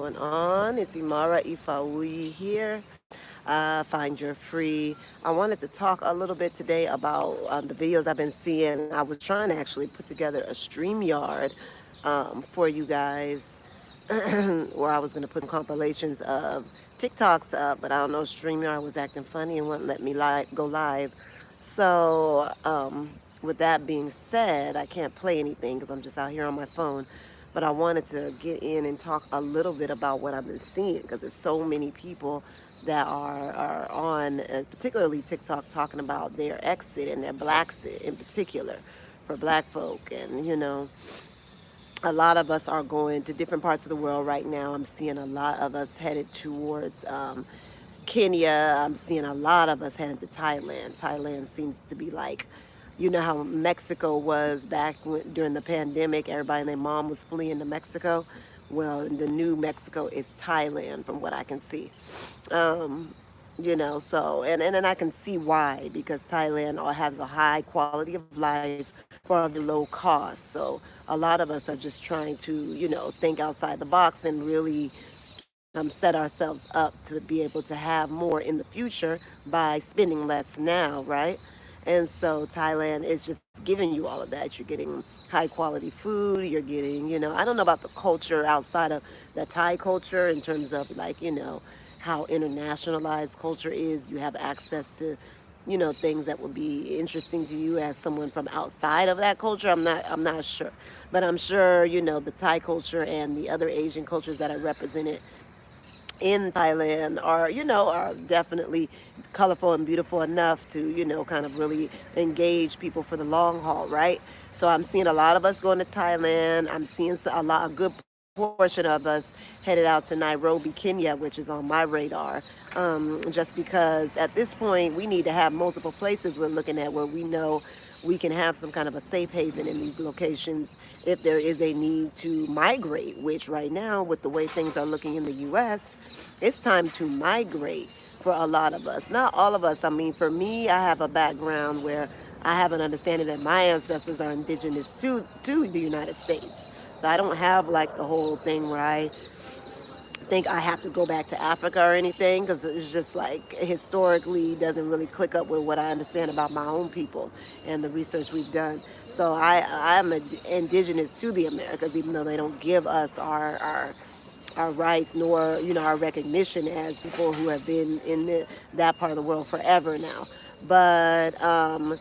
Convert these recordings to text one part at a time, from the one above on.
going on? It's Imara Ifauyi here. Find your free. I wanted to talk a little bit today about the videos I've been seeing. I was trying to actually put together a StreamYard for you guys where I was going to put some compilations of TikToks up, but I don't know, StreamYard was acting funny and wouldn't let me go live. So, with that being said, I can't play anything because I'm just out here on my phone. But I wanted to get in and talk a little bit about what I've been seeing because there's so many people that are on, particularly TikTok, talking about their exit and their Blaxit in particular for black folk. And, a lot of us are going to different parts of the world right now. I'm seeing a lot of us headed towards Kenya. I'm seeing a lot of us heading to Thailand. Thailand seems to be like, you know how Mexico was back during the pandemic. Everybody and their mom was fleeing to Mexico. Well, the new Mexico is Thailand, from what I can see. Um, so and then I can see why, because Thailand has a high quality of life for a very low cost. So a lot of us are just trying to, think outside the box and really set ourselves up to be able to have more in the future by spending less now, right? And so Thailand is just giving you all of that. You're getting high quality food. You're getting, I don't know about the culture outside of the Thai culture in terms of like, how internationalized culture is. You have access to, things that would be interesting to you as someone from outside of that culture. I'm not sure. But I'm sure, the Thai culture and the other Asian cultures that are represented in Thailand are, are definitely colorful and beautiful enough to, kind of really engage people for the long haul, right? So I'm seeing a lot of us going to Thailand. I'm seeing a good portion of us headed out to Nairobi, Kenya, which is on my radar. Just because at this point we need to have multiple places we're looking at where we know we can have some kind of a safe haven in these locations if there is a need to migrate, which right now, with the way things are looking in the U.S., it's time to migrate for a lot of us. Not all of us. I mean, for me, I have a background where I have an understanding that my ancestors are indigenous to the United States. So I don't have like the whole thing where I think I have to go back to Africa or anything because it's just like historically doesn't really click up with what I understand about my own people and the research we've done. So I'm indigenous to the Americas, even though they don't give us our rights nor our recognition as people who have been in that part of the world forever now. But at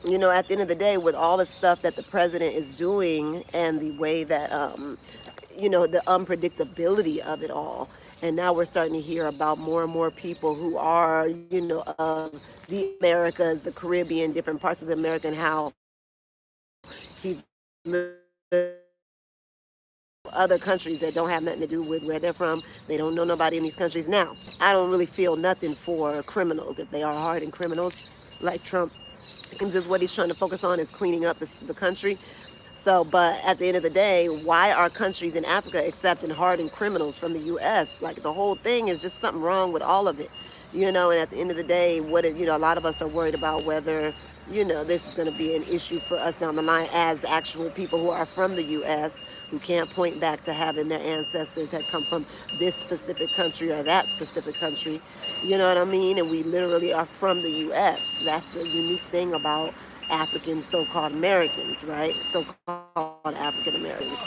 the end of the day, with all the stuff that the president is doing and the way that the unpredictability of it all. And now we're starting to hear about more and more people who are, of the Americas, the Caribbean, different parts of the America, and how he's other countries that don't have nothing to do with where they're from. They don't know nobody in these countries. Now, I don't really feel nothing for criminals if they are hardened criminals like Trump. Is what he's trying to focus on is cleaning up the country. So, but at the end of the day, why are countries in Africa accepting hardened criminals from the U.S.? Like the whole thing is just something wrong with all of it, And at the end of the day, a lot of us are worried about whether, this is going to be an issue for us down the line as actual people who are from the U.S. who can't point back to having their ancestors had come from this specific country or that specific country. You know what I mean? And we literally are from the U.S. That's the unique thing about African so-called Americans, right? So-called African Americans,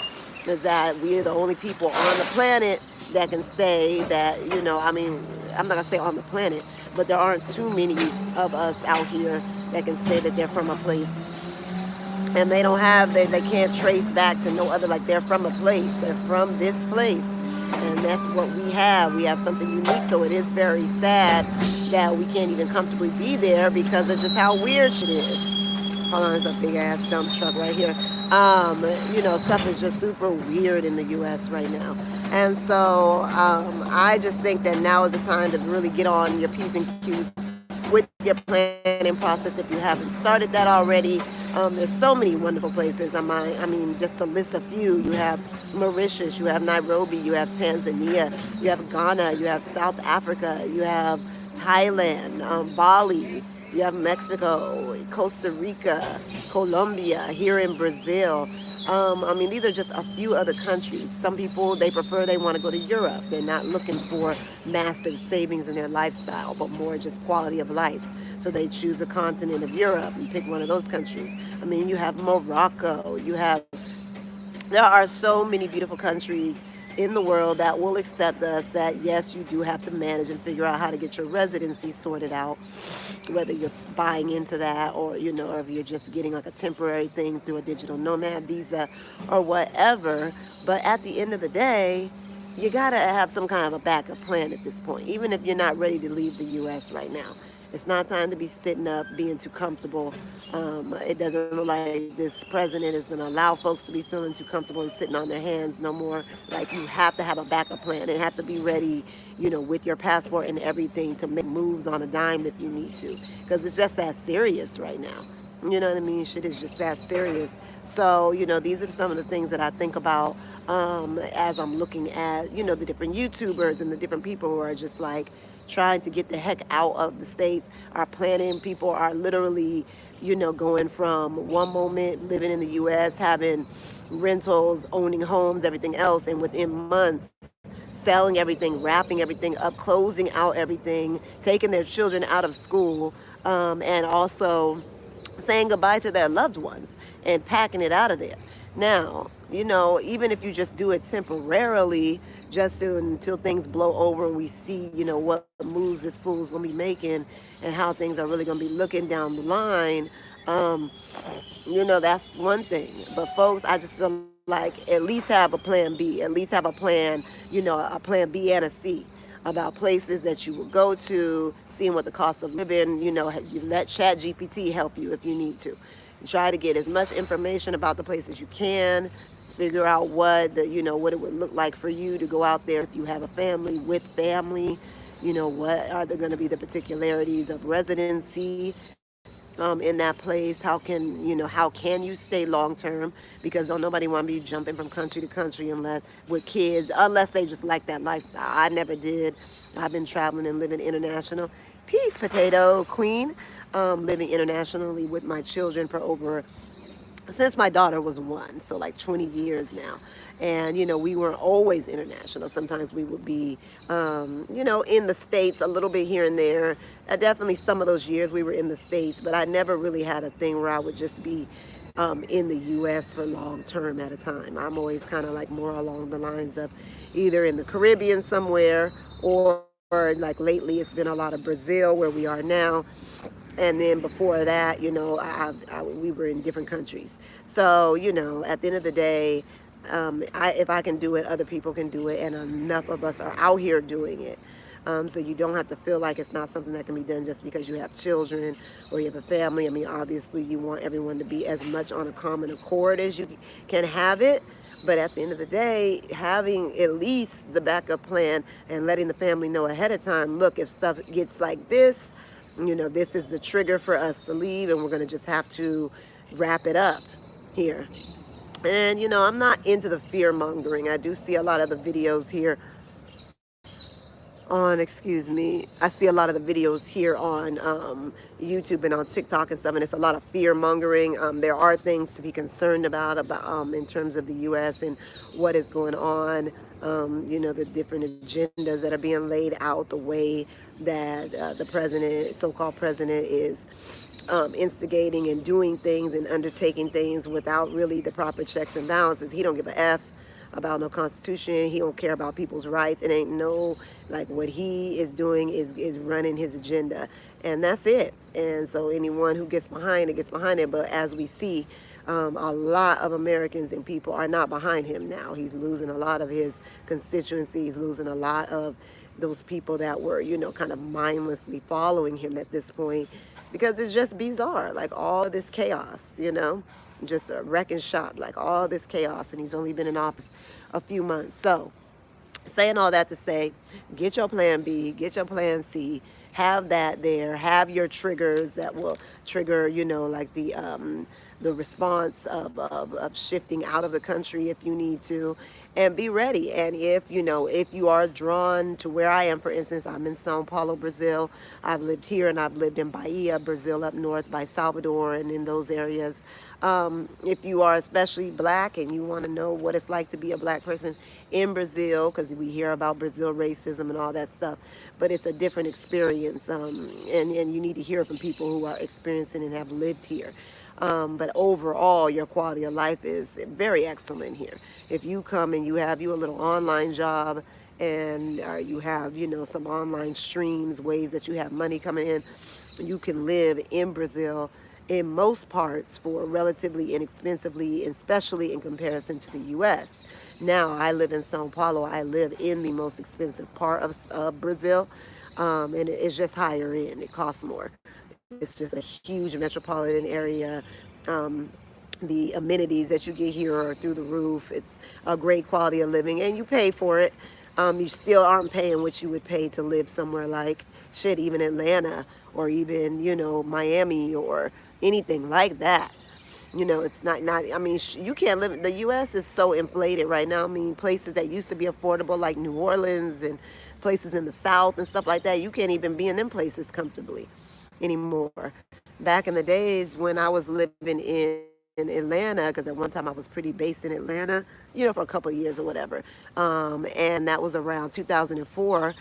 is that we're the only people on the planet that can say that, I'm not gonna say on the planet, but there aren't too many of us out here that can say that they're from a place and they can't trace back to no other, like they're from a place, they're from this place. And that's what we have. We have something unique. So it is very sad that we can't even comfortably be there because of just how weird shit is. Hold on, there's a big ass dump truck right here. Stuff is just super weird in the U.S. right now. And so I just think that now is the time to really get on your P's and Q's with your planning process if you haven't started that already. There's so many wonderful places. Just to list a few, you have Mauritius, you have Nairobi, you have Tanzania, you have Ghana, you have South Africa, you have Thailand, Bali, you have Mexico, Costa Rica, Colombia, here in Brazil. I mean, these are just a few other countries. Some people, they want to go to Europe. They're not looking for massive savings in their lifestyle, but more just quality of life. So they choose the continent of Europe and pick one of those countries. I mean, you have Morocco, there are so many beautiful countries in the world that will accept us, that yes, you do have to manage and figure out how to get your residency sorted out, whether you're buying into that, or or if you're just getting like a temporary thing through a digital nomad visa or whatever. But at the end of the day, you got to have some kind of a backup plan at this point, even if you're not ready to leave the US right now. It's not time to be sitting up being too comfortable. It doesn't look like this president is going to allow folks to be feeling too comfortable and sitting on their hands no more. Like, you have to have a backup plan and have to be ready, with your passport and everything, to make moves on a dime if you need to, because it's just that serious right now. You know what I mean? Shit is just that serious. So, these are some of the things that I think about, as I'm looking at, the different YouTubers and the different people who are just like trying to get the heck out of the States. Are planning, people are literally, going from one moment living in the US, having rentals, owning homes, everything else, and within months, selling everything, wrapping everything up, closing out everything, taking their children out of school, and also saying goodbye to their loved ones and packing it out of there. Now, even if you just do it temporarily, just until things blow over and we see, what moves this fool's gonna be making and how things are really gonna be looking down the line, um, that's one thing. But folks, I just feel like at least have a plan B, at least have a plan, a plan B and a C about places that you will go to, seeing what the cost of living, you let Chat GPT help you if you need to. Try to get as much information about the places you can, figure out what it would look like for you to go out there if you have a family, with family, what are there going to be the particularities of residency, in that place. How can you stay long term, because don't nobody want to be jumping from country to country unless with kids, unless they just like that lifestyle. I never did. I've been traveling and living international. Peace, potato queen. Living internationally with my children for over, since my daughter was one, so like 20 years now. And we weren't always international. Sometimes we would be, in the States a little bit here and there. Definitely some of those years we were in the States, but I never really had a thing where I would just be, in the US for long term at a time. I'm always kind of like more along the lines of either in the Caribbean somewhere, or like lately it's been a lot of Brazil where we are now. And then before that, we were in different countries. So, at the end of the day, if I can do it, other people can do it, and enough of us are out here doing it. So you don't have to feel like it's not something that can be done just because you have children or you have a family. I mean, obviously, you want everyone to be as much on a common accord as you can have it. But at the end of the day, having at least the backup plan and letting the family know ahead of time, look, if stuff gets like this, this is the trigger for us to leave, and we're going to just have to wrap it up here. And, I'm not into the fear mongering. I do see a lot of the videos here excuse me, I see a lot of the videos here on YouTube and on TikTok and stuff, and it's a lot of fear mongering. There are things to be concerned about in terms of the U.S. and what is going on. The different agendas that are being laid out, the way that the president, so-called president, is instigating and doing things and undertaking things without really the proper checks and balances. He don't give a F about no constitution. He don't care about people's rights. It ain't no, like, what he is doing is running his agenda, and that's it. And so anyone who gets behind it gets behind it. But as we see, a lot of Americans and people are not behind him now. He's losing a lot of his constituency. He's losing a lot of those people that were, kind of mindlessly following him at this point, because it's just bizarre. Like, all this chaos, just a wrecking shop, like all this chaos. And he's only been in office a few months. So, saying all that to say, get your plan B, get your plan C, have that there, have your triggers that will trigger, like the response of shifting out of the country if you need to. and be ready. And if you are drawn to where I am, for instance, I'm in Sao Paulo, Brazil. I've lived here and I've lived in Bahia, Brazil, up north by Salvador and in those areas. If you are especially black and you want to know what it's like to be a black person in Brazil, because we hear about Brazil racism and all that stuff, but it's a different experience, and you need to hear from people who are experiencing and have lived here. But overall, your quality of life is very excellent here. If you come and you have a little online job, and you have some online streams, ways that you have money coming in, you can live in Brazil in most parts for relatively inexpensively, especially in comparison to the U.S. Now, I live in Sao Paulo. I live in the most expensive part of Brazil, and it's just higher end. It costs more. It's just a huge metropolitan area. Um, the amenities that you get here are through the roof. It's a great quality of living, and you pay for it. You still aren't paying what you would pay to live somewhere like shit, even Atlanta or even Miami or anything like that. It's not. I mean, you can't live. The U.S. is so inflated right now. I mean, places that used to be affordable, like New Orleans and places in the South and stuff like that, you can't even be in them places comfortably anymore. Back in the days when I was living in Atlanta, because at one time I was pretty based in Atlanta, for a couple of years or whatever, and that was around 2004.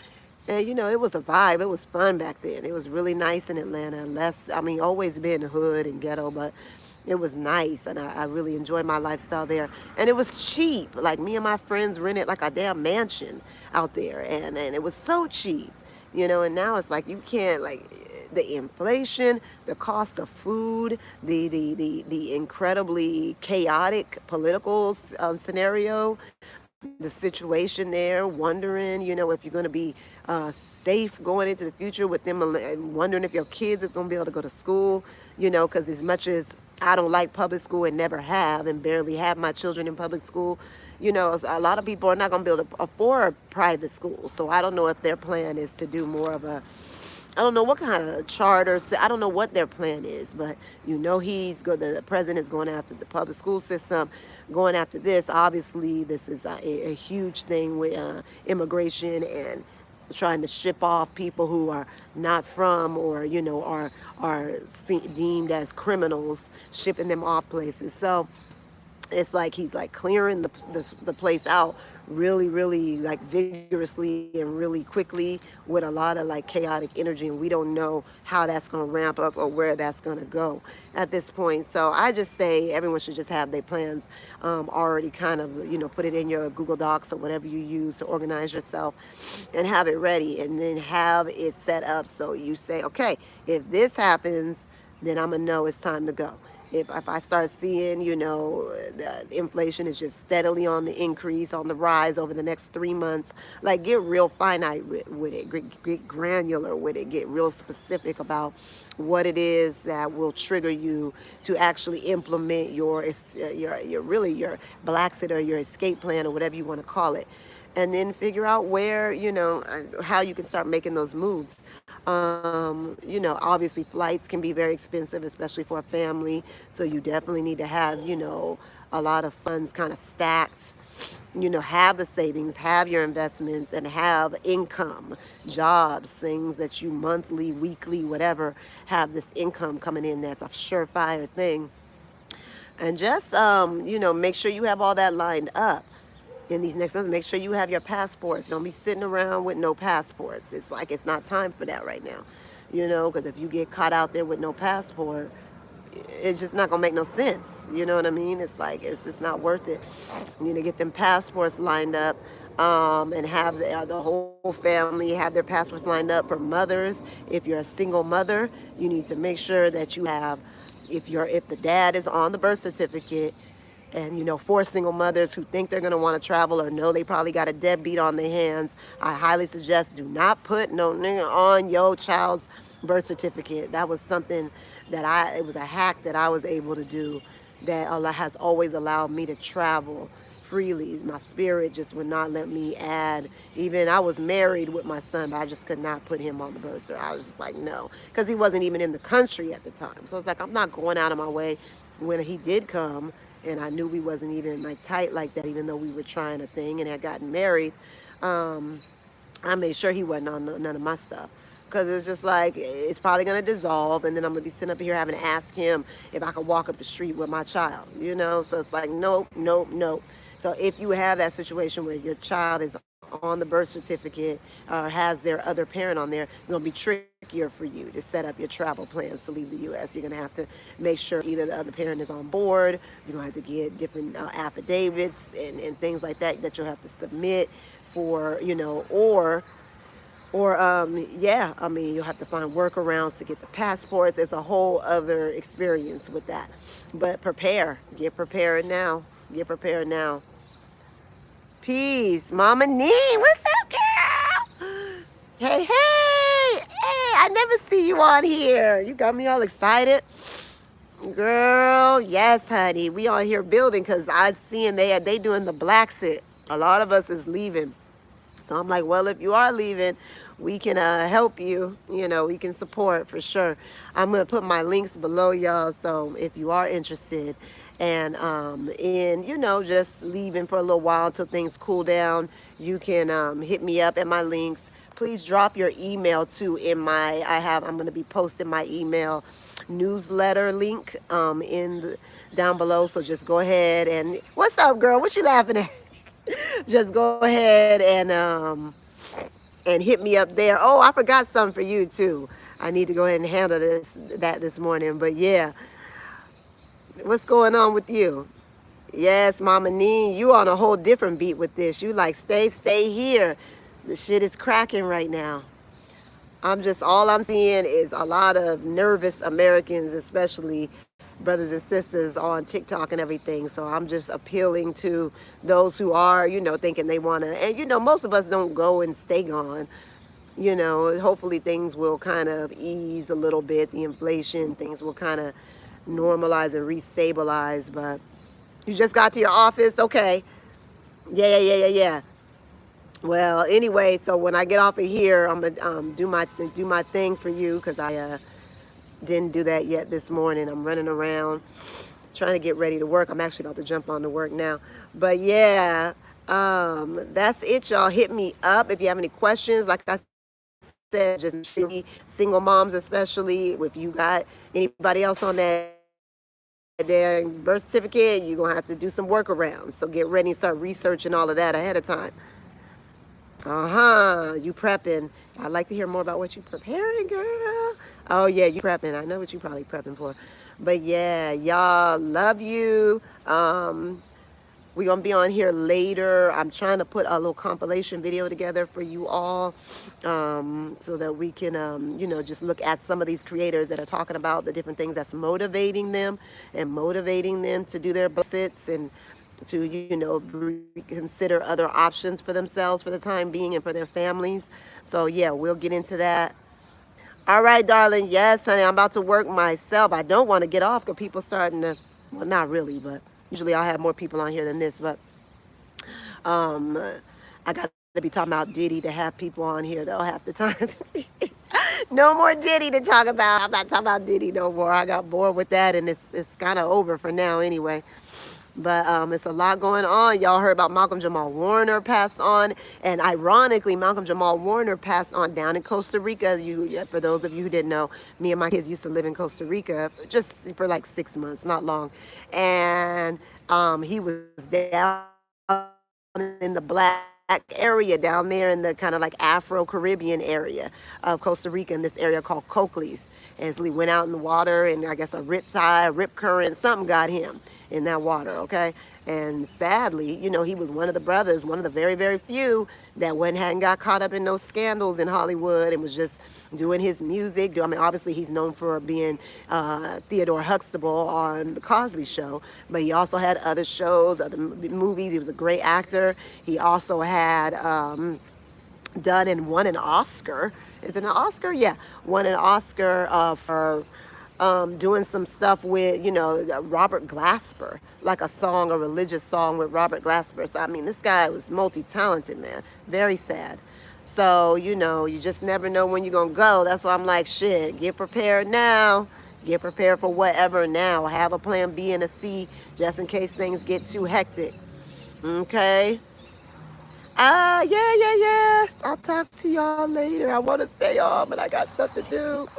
And it was a vibe. It was fun back then. It was really nice in Atlanta. Less, I mean, always been hood and ghetto, but it was nice, and I really enjoyed my lifestyle there. And it was cheap. Like, me and my friends rented like a damn mansion out there, and it was so cheap. And now it's like you can't, like, the inflation, the cost of food, the incredibly chaotic political scenario, the situation there, wondering, if you're going to be safe going into the future with them, wondering if your kids is going to be able to go to school, because as much as I don't like public school and never have and barely have my children in public school, a lot of people are not going to be able to afford private school. So I don't know if their plan is to do more of a, I don't know what kind of charter. I don't know what their plan is, but the president's going after the public school system, going after this. Obviously, this is a huge thing with immigration and trying to ship off people who are not from, or deemed as criminals, shipping them off places. So it's like he's like clearing the place out really, really, like, vigorously and really quickly with a lot of like chaotic energy, and we don't know how that's going to ramp up or where that's going to go at this point. So I just say everyone should just have their plans already kind of, put it in your Google Docs or whatever you use to organize yourself, and have it ready, and then have it set up so you say, okay, if this happens, then I'm going to know it's time to go. If I start seeing, the inflation is just steadily on the increase, on the rise over the next 3 months, like, get real finite with it, get granular with it, get real specific about what it is that will trigger you to actually implement your Blaxit or your escape plan or whatever you want to call it, and then figure out where, how you can start making those moves. Obviously flights can be very expensive, especially for a family. So you definitely need to have, a lot of funds kind of stacked, have the savings, have your investments, and have income, jobs, things that you monthly, weekly, whatever, have this income coming in that's a surefire thing. And just, make sure you have all that lined up in these next months. Make sure you have your passports. Don't be sitting around with no passports. It's like it's not time for that right now, because if you get caught out there with no passport, it's just not gonna make no sense. You know what I mean? It's like it's just not worth it. You need to get them passports lined up, and have the whole family have their passports lined up. For mothers, if you're a single mother, you need to make sure that you have, if the dad is on the birth certificate. And for single mothers who think they're going to want to travel or know they probably got a deadbeat on their hands, I highly suggest do not put no nigga on your child's birth certificate. That was something that it was a hack that I was able to do, that Allah has always allowed me to travel freely. My spirit just would not let me add. Even I was married with my son, but I just could not put him on the birth certificate. I was just like, no, because he wasn't even in the country at the time. So it's like, I'm not going out of my way when he did come and I knew we wasn't even like tight like that, even though we were trying a thing and had gotten married. Um, I made sure he wasn't on none of my stuff. Because it's just like, it's probably going to dissolve. And then I'm going to be sitting up here having to ask him if I could walk up the street with my child, you know? So it's like, nope, nope, nope. So if you have that situation where your child is on the birth certificate or has their other parent on there, it's going to be trickier for you to set up your travel plans to leave the U.S. You're going to have to make sure either the other parent is on board. You're going to have to get different affidavits and things like that that you'll have to submit for, or yeah, I mean, you'll have to find workarounds to get the passports. It's a whole other experience with that. But get prepared now. Get prepared now. Peace, Mama Nee. What's up, girl? Hey, hey, I never see you on here. You got me all excited. Girl, yes, honey. We on here building because I've seen they doing the Blaxit. A lot of us is leaving. So I'm like, well, if you are leaving, we can help you. We can support for sure. I'm going to put my links below, y'all. So if you are interested and in, just leaving for a little while until things cool down, you can hit me up at my links. Please drop your email too I'm going to be posting my email newsletter link down below. So just go ahead and, what's up, girl? What you laughing at? Just go ahead and hit me up there. Oh, I forgot something for you too. I need to go ahead and handle this morning. But yeah, what's going on with you? Yes, Mama Nee, you on a whole different beat with this. You like stay here. The shit is cracking right now. All I'm seeing is a lot of nervous Americans, especially brothers and sisters on TikTok and everything. So I'm just appealing to those who are, thinking they want to, and most of us don't go and stay gone. Hopefully things will kind of ease a little bit, the inflation, things will kind of normalize and restabilize. But you just got to your office, okay. Yeah. Well, anyway, so when I get off of here, I'm gonna do my thing for you because I didn't do that yet this morning. I'm running around trying to get ready to work. I'm actually about to jump on to work now. But yeah, that's it, y'all. Hit me up if you have any questions. Like I said, just single moms, especially if you got anybody else on that damn birth certificate, you're gonna have to do some workarounds. So get ready and start researching all of that ahead of time. You prepping. I'd like to hear more about what you preparing, girl. Oh yeah, you prepping. I know what you probably prepping for. But yeah, y'all, love you. We're gonna be on here later. I'm trying to put a little compilation video together for you all, so that we can, just look at some of these creators that are talking about the different things that's motivating them to do their Blaxits and to, consider other options for themselves for the time being and for their families. So yeah, we'll get into that. All right, darling. Yes, honey, I'm about to work myself. I don't want to get off because people starting to, well, not really, but usually I'll have more people on here than this. But I got to be talking about Diddy to have people on here though half the time. No more Diddy to talk about. I'm not talking about Diddy no more. I got bored with that, and it's kind of over for now anyway. But it's a lot going on. Y'all heard about Malcolm Jamal Warner passed on. And ironically, Malcolm Jamal Warner passed on down in Costa Rica. For those of you who didn't know, me and my kids used to live in Costa Rica just for like 6 months, not long. And he was down in the black area down there in the kind of like Afro-Caribbean area of Costa Rica in this area called Cocles. And so he went out in the water and I guess a rip current, something got him in that water, okay? And sadly, he was one of the brothers, one of the very, very few that hadn't got caught up in those scandals in Hollywood and was just doing his music. I mean, obviously he's known for being Theodore Huxtable on The Cosby Show, but he also had other shows, other movies. He was a great actor. He also had done and won an Oscar. Is it an Oscar? Yeah, won an Oscar for doing some stuff with, Robert Glasper, like a religious song with Robert Glasper. So, I mean, this guy was multi-talented, man. Very sad. So, you just never know when you're going to go. That's why I'm like, shit, get prepared now. Get prepared for whatever now. Have a plan B and a C just in case things get too hectic. Okay? Yes. I'll talk to y'all later. I want to stay on, but I got stuff to do.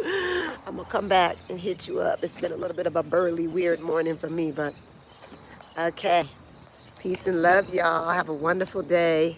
I'm going to come back and hit you up. It's been a little bit of a burly, weird morning for me, but okay. Peace and love, y'all. Have a wonderful day.